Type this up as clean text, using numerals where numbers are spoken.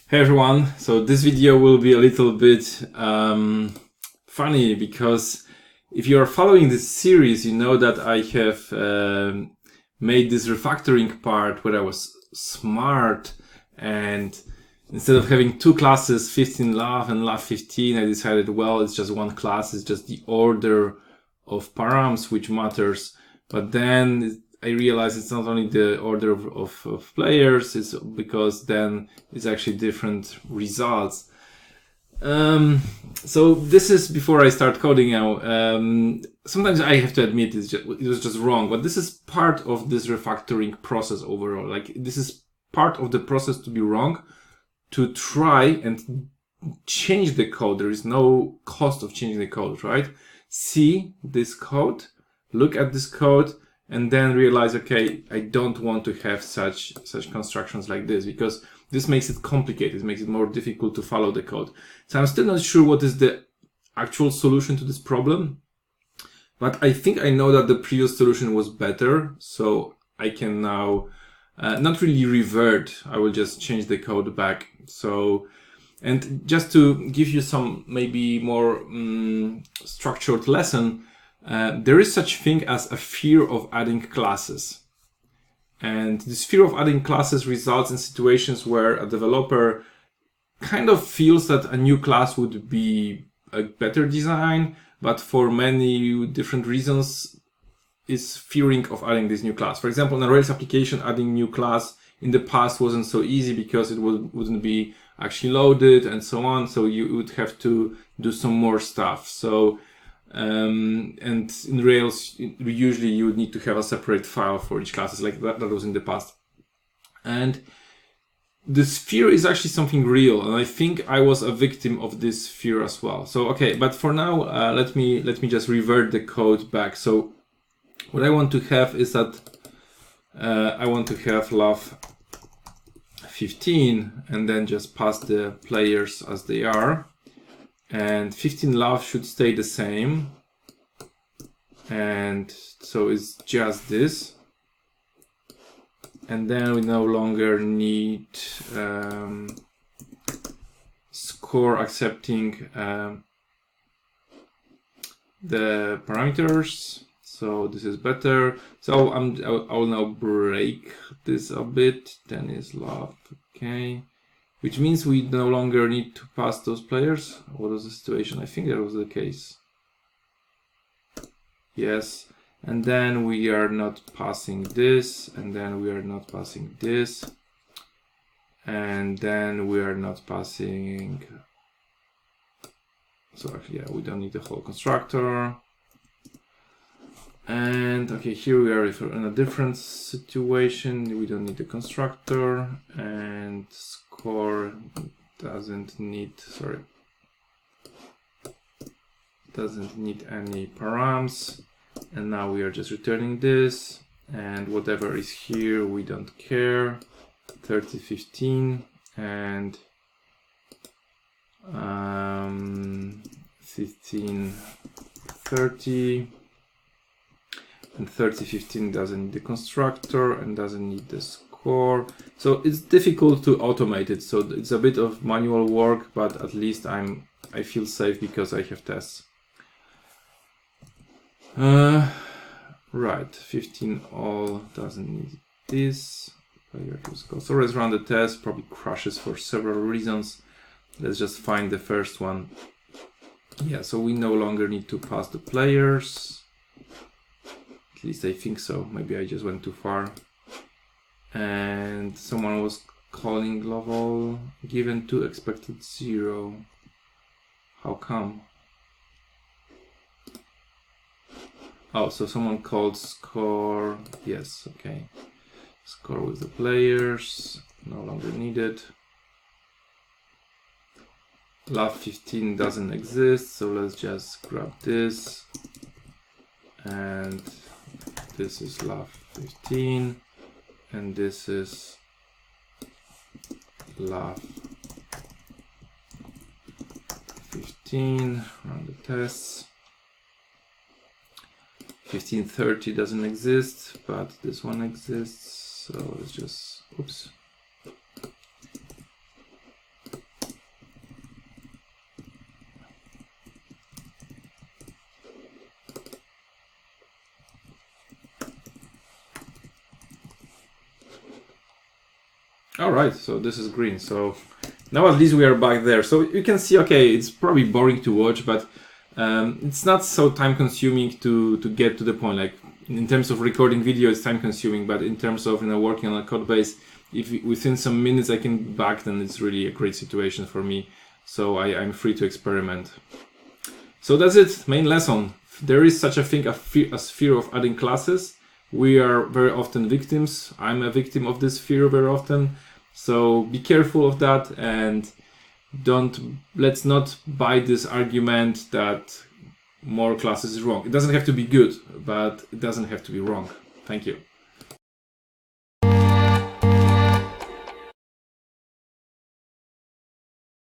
Hey everyone, so this video will be a little bit funny because if you are following this series, you know that I have made this refactoring part where I was smart, and instead of having two classes, 15 love and love 15, I decided, well, it's just one class, it's just the order of params which matters. But then I realized it's not only the order of players, it's because then it's actually different results. So this is before I start coding now. Sometimes I have to admit it was just wrong, but this is part of this refactoring process overall. Like, this is part of the process to be wrong, to try and change the code. There is no cost of changing the code, right? See this code, look at this code, and then realize, okay, I don't want to have such constructions like this, because this makes it complicated, it makes it more difficult to follow the code. So I'm still not sure what is the actual solution to this problem, but I think I know that the previous solution was better, so I can now not really revert, I will just change the code back. So, and just to give you some maybe more structured lesson, there is such thing as a fear of adding classes. And this fear of adding classes results in situations where a developer kind of feels that a new class would be a better design, but for many different reasons is fearing of adding this new class. For example, in a Rails application, adding new class in the past wasn't so easy because it wouldn't be actually loaded and so on. So you would have to do some more stuff. So and in Rails, usually you would need to have a separate file for each class, like that was in the past. And this fear is actually something real, and I think I was a victim of this fear as well. So okay, but for now, let me just revert the code back. So what I want to have is that I want to have love 15 and then just pass the players as they are. And 15 love should stay the same, and so it's just this. And then we no longer need score accepting the parameters, so this is better. So I'll now break this a bit. Then is love, okay. Which means we no longer need to pass those players. What was the situation? I think that was the case. Yes. And then we are not passing this. And then we are not passing this. And then we are not passing. So actually, yeah, we don't need the whole constructor. And okay, here we are in a different situation. We don't need the constructor, and score doesn't need any params. And now we are just returning this, and whatever is here we don't care. 30, 15, and 15, 30. And 30, 15 doesn't need the constructor and doesn't need the score. So it's difficult to automate it. So it's a bit of manual work, but at least I feel safe because I have tests. Right, 15 all doesn't need this. So let's run the test. Probably crashes for several reasons. Let's just find the first one. Yeah, so we no longer need to pass the players. At least I think so. Maybe I just went too far. And someone was calling global given to expected 0. How come? Oh, so someone called score. Yes, okay. Score with the players. No longer needed. Love 15 doesn't exist, so let's just grab this. And this is love 15, and this is love 15. Run the tests. 1530 doesn't exist, but this one exists. So let's just, oops. All right, so this is green. So now at least we are back there. So you can see, okay, it's probably boring to watch, but it's not so time consuming to get to the point. Like in terms of recording video, it's time consuming, but in terms of working on a code base, if within some minutes I can back, then it's really a great situation for me. So I'm free to experiment. So that's it, main lesson. There is such a thing as fear of adding classes. We are very often victims. I'm a victim of this fear very often. So be careful of that, and let's not buy this argument that more classes is wrong. It doesn't have to be good, but it doesn't have to be wrong. Thank you.